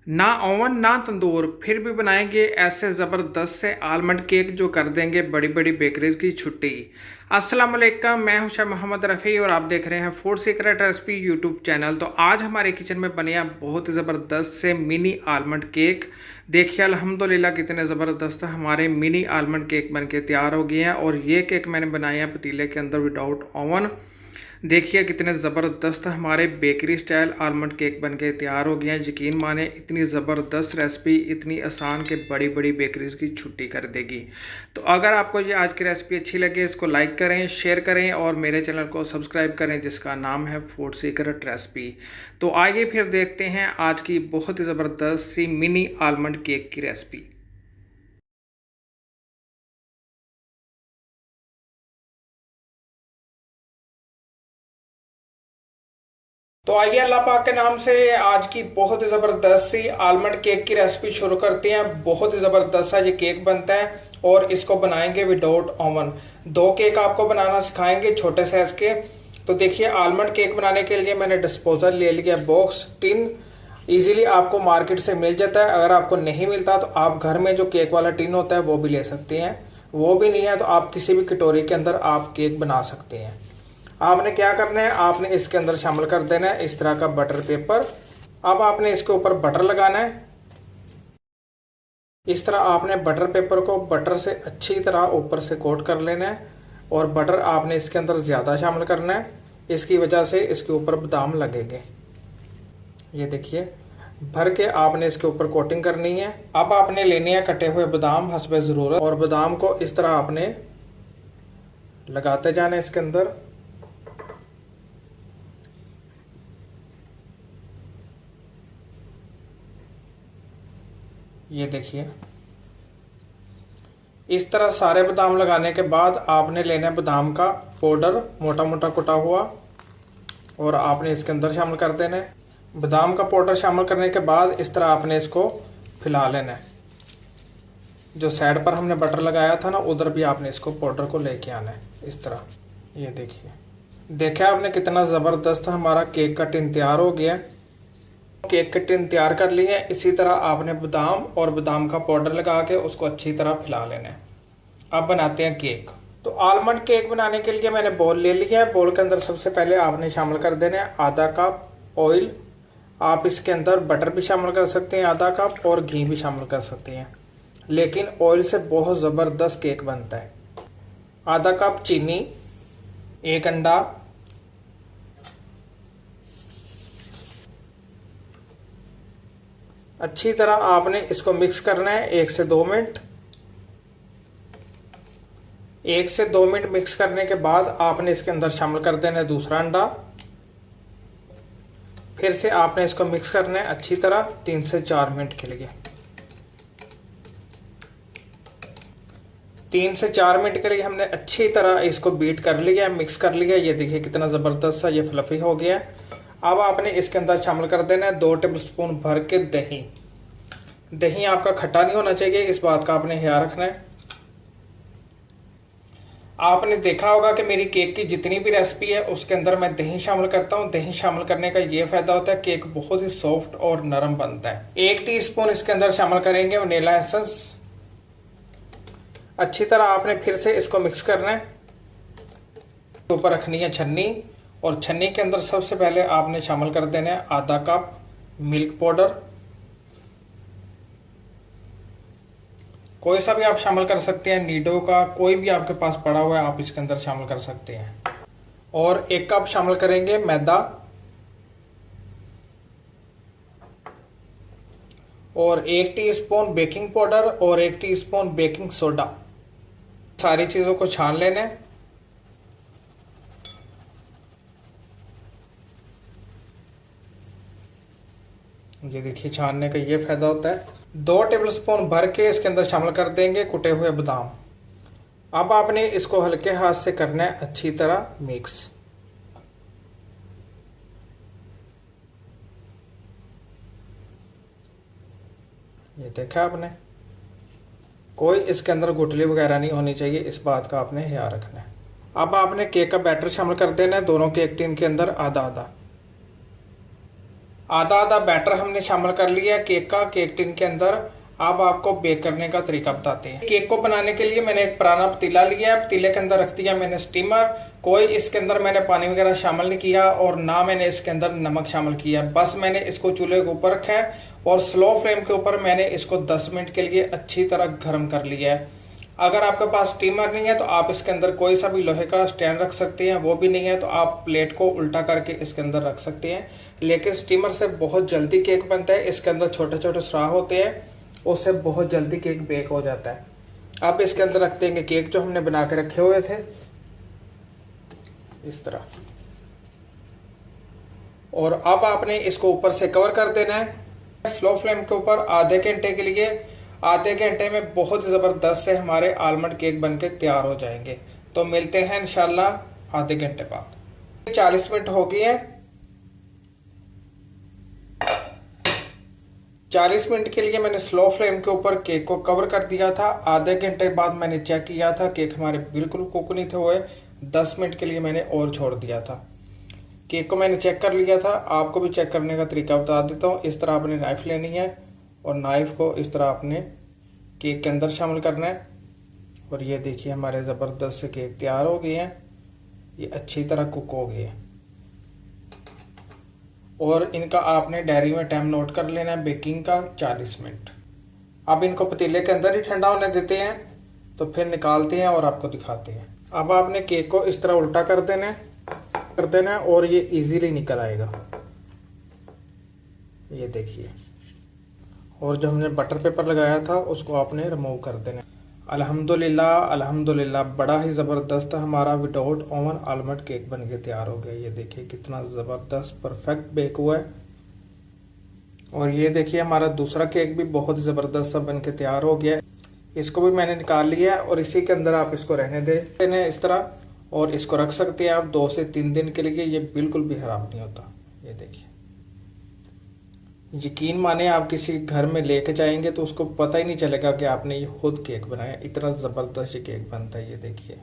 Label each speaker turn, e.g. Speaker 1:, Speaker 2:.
Speaker 1: ना ओवन ना तंदूर फिर भी बनाएंगे ऐसे ज़बरदस्त से आलमंड केक जो कर देंगे बड़ी बड़ी बेकरीज की छुट्टी। अस्सलाम वालेकुम, मैं हूं शाह मोहम्मद रफ़ी और आप देख रहे हैं food secret recipe YouTube channel. तो आज हमारे किचन में बने बहुत ही ज़बरदस्त से मिनी आलमंड केक। देखिए अल्हम्दुलिल्लाह कितने ज़बरदस्त हमारे मिनी आलमंड केक बन के तैयार हो गए हैं। और ये केक मैंने बनाया है पतीले के अंदर विदाउट ओवन। देखिए कितने ज़बरदस्त हमारे बेकरी स्टाइल आलमंड केक बन के तैयार हो गए हैं। यकीन माने इतनी ज़बरदस्त रेसिपी इतनी आसान के बड़ी बड़ी बेकरीज की छुट्टी कर देगी। तो अगर आपको ये आज की रेसिपी अच्छी लगे इसको लाइक करें, शेयर करें और मेरे चैनल को सब्सक्राइब करें जिसका नाम है फूड सीक्रेट रेसिपी। तो आइए फिर देखते हैं आज की बहुत ही ज़बरदस्त सी मिनी आलमंड केक की रेसिपी। तो आइए अल्लाह पाक के नाम से आज की बहुत ही ज़बरदस्त सी आलमंड केक की रेसिपी शुरू करते हैं। बहुत ही ज़बरदस्त सा ये केक बनता है और इसको बनाएंगे विदाउट ओवन। दो केक आपको बनाना सिखाएंगे छोटे साइज के। तो देखिए आलमंड केक बनाने के लिए मैंने डिस्पोजल ले लिया बॉक्स टिन। इजीली आपको मार्केट से मिल जाता है। अगर आपको नहीं मिलता तो आप घर में जो केक वाला टिन होता है वो भी ले सकते हैं। वो भी नहीं है तो आप किसी भी कटोरी के अंदर आप केक बना सकते हैं। आपने क्या करना है, आपने इसके अंदर शामिल कर देना है इस तरह का बटर पेपर। अब आपने इसके ऊपर बटर लगाना है। इस तरह आपने बटर पेपर को बटर से अच्छी तरह ऊपर से कोट कर लेना है और बटर आपने इसके अंदर ज़्यादा शामिल करना है। इसकी वजह से इसके ऊपर बादाम लगेंगे। ये देखिए भर के आपने इसके ऊपर कोटिंग करनी है। अब आपने लेने हैं कटे हुए बादाम हस्बे ज़रूरत और बादाम को इस तरह आपने लगाते जाना है इसके अंदर। ये देखिए इस तरह सारे बादाम लगाने के बाद आपने लेना है बादाम का पाउडर मोटा मोटा कुटा हुआ और आपने इसके अंदर शामिल कर देना है। बादाम का पाउडर शामिल करने के बाद इस तरह आपने इसको फैला लेना है। जो साइड पर हमने बटर लगाया था ना उधर भी आपने इसको पाउडर को लेके आना है इस तरह। ये देखिए आपने कितना ज़बरदस्त हमारा केक का टिन तैयार हो गया है। केक के टिन तैयार कर लिए हैं। इसी तरह आपने बादाम और बादाम का पाउडर लगा के उसको अच्छी तरह फैला लेना है। अब बनाते हैं केक। तो आलमंड केक बनाने के लिए मैंने बोल ले लिया है। बोल के अंदर सबसे पहले आपने शामिल कर देना है आधा कप ऑयल। आप इसके अंदर बटर भी शामिल कर सकते हैं आधा कप और घी भी शामिल कर सकते हैं, लेकिन ऑयल से बहुत ज़बरदस्त केक बनता है। आधा कप चीनी, एक अंडा, अच्छी तरह आपने इसको मिक्स करना है 1 से 2 मिनट। 1 से 2 मिनट मिक्स करने के बाद आपने इसके अंदर शामिल कर देना है दूसरा अंडा। फिर से आपने इसको मिक्स करना है अच्छी तरह 3 से 4 मिनट के लिए। 3 से 4 मिनट के लिए हमने अच्छी तरह इसको बीट कर लिया, मिक्स कर लिया। ये देखिए कितना ज़बरदस्त सा ये फ्लफी हो गया है। अब आपने इसके अंदर शामिल कर देना है 2 टेबलस्पून भर के दही। दही आपका खट्टा नहीं होना चाहिए, इस बात का आपने ख्याल रखना है। आपने देखा होगा कि मेरी केक की जितनी भी रेसिपी है उसके अंदर मैं दही शामिल करता हूँ। दही शामिल करने का ये फायदा होता है केक बहुत ही सॉफ्ट और नरम बनता है। 1 टीस्पून इसके अंदर शामिल करेंगे वनीला एसेंस। अच्छी तरह आपने फिर से इसको मिक्स करना है। ऊपर रखनी है छन्नी और छन्नी के अंदर सबसे पहले आपने शामिल कर देना है आधा कप मिल्क पाउडर। कोई सा भी आप शामिल कर सकते हैं, नीडो का कोई भी आपके पास पड़ा हुआ है आप इसके अंदर शामिल कर सकते हैं। और 1 कप शामिल करेंगे मैदा और 1 टीस्पून बेकिंग पाउडर और 1 टीस्पून बेकिंग सोडा। सारी चीज़ों को छान लेना है। ये देखिए छानने का ये फायदा होता है। 2 टेबलस्पून भर के इसके अंदर शामिल कर देंगे कुटे हुए बादाम। अब आपने इसको हल्के हाथ से करना है अच्छी तरह मिक्स। ये देखा आपने, कोई इसके अंदर गुठली वगैरह नहीं होनी चाहिए, इस बात का आपने ख्याल रखना है। अब आपने केक का बैटर शामिल कर देना है दोनों केक टिन के अंदर आधा आधा। आधा आधा बैटर हमने शामिल कर लिया है केक का केक टिन के अंदर। अब आपको बेक करने का तरीका बताते हैं। केक को बनाने के लिए मैंने एक पुराना पतीला लिया है, पतीले के अंदर रख दिया मैंने स्टीमर। कोई इसके अंदर मैंने पानी वगैरह शामिल नहीं किया और ना मैंने इसके अंदर नमक शामिल किया, बस मैंने इसको चूल्हे के ऊपर रखा है और स्लो फ्लेम के ऊपर मैंने इसको 10 मिनट के लिए अच्छी तरह गर्म कर लिया है। अगर आपके पास स्टीमर नहीं है तो आप इसके अंदर कोई सा भी लोहे का स्टैंड रख सकते हैं, वो भी नहीं है तो आप प्लेट को उल्टा करके इसके अंदर रख सकते हैं। लेकिन स्टीमर से बहुत जल्दी केक बनता है, इसके अंदर छोटे छोटे सुराख होते हैं, उससे बहुत जल्दी केक बेक हो जाता है। अब इसके अंदर रख देंगे केक जो हमने बना के रखे हुए थे इस तरह, और अब आपने इसको ऊपर से कवर कर देना है स्लो फ्लेम के ऊपर आधे घंटे के लिए। आधे घंटे में बहुत ज़बरदस्त से हमारे आलमंड केक बनके तैयार हो जाएंगे। तो मिलते हैं इंशाल्लाह आधे घंटे बाद। 40 मिनट हो गए हैं। 40 मिनट के लिए मैंने स्लो फ्लेम के ऊपर केक को कवर कर दिया था। आधे घंटे बाद मैंने चेक किया था, केक हमारे बिल्कुल कुक नहीं थे हुए। 10 मिनट के लिए मैंने और छोड़ दिया था। केक को मैंने चेक कर लिया था, आपको भी चेक करने का तरीका बता देता हूँ। इस तरह आपने नाइफ लेनी है और नाइफ को इस तरह आपने केक के अंदर शामिल करना है। और ये देखिए हमारे ज़बरदस्त से केक तैयार हो गए हैं, ये अच्छी तरह कुक हो गए हैं। और इनका आपने डायरी में टाइम नोट कर लेना है बेकिंग का 40 मिनट। अब इनको पतीले के अंदर ही ठंडा होने देते हैं, तो फिर निकालते हैं और आपको दिखाते हैं। अब आपने केक को इस तरह उल्टा कर देना है और ये इजीली निकल आएगा, ये देखिए। और जो हमने बटर पेपर लगाया था उसको आपने रिमूव कर देना। अल्हम्दुलिल्लाह अल्हम्दुलिल्लाह, बड़ा ही ज़बरदस्त हमारा विदाउट ओवन आलमंड केक बन के तैयार हो गया। ये देखिए कितना ज़बरदस्त परफेक्ट बेक हुआ है। और ये देखिए हमारा दूसरा केक भी बहुत ज़बरदस्त सा बन के तैयार हो गया है। इसको भी मैंने निकाल लिया है और इसी के अंदर आप इसको रहने दें इस तरह, और इसको रख सकते हैं आप 2 से 3 दिन के लिए, ये बिल्कुल भी खराब नहीं होता। ये देखिए, यकीन माने आप किसी घर में लेके जाएंगे तो उसको पता ही नहीं चलेगा कि आपने ये खुद केक बनाया। इतना ज़बरदस्त केक बनता है, ये देखिए।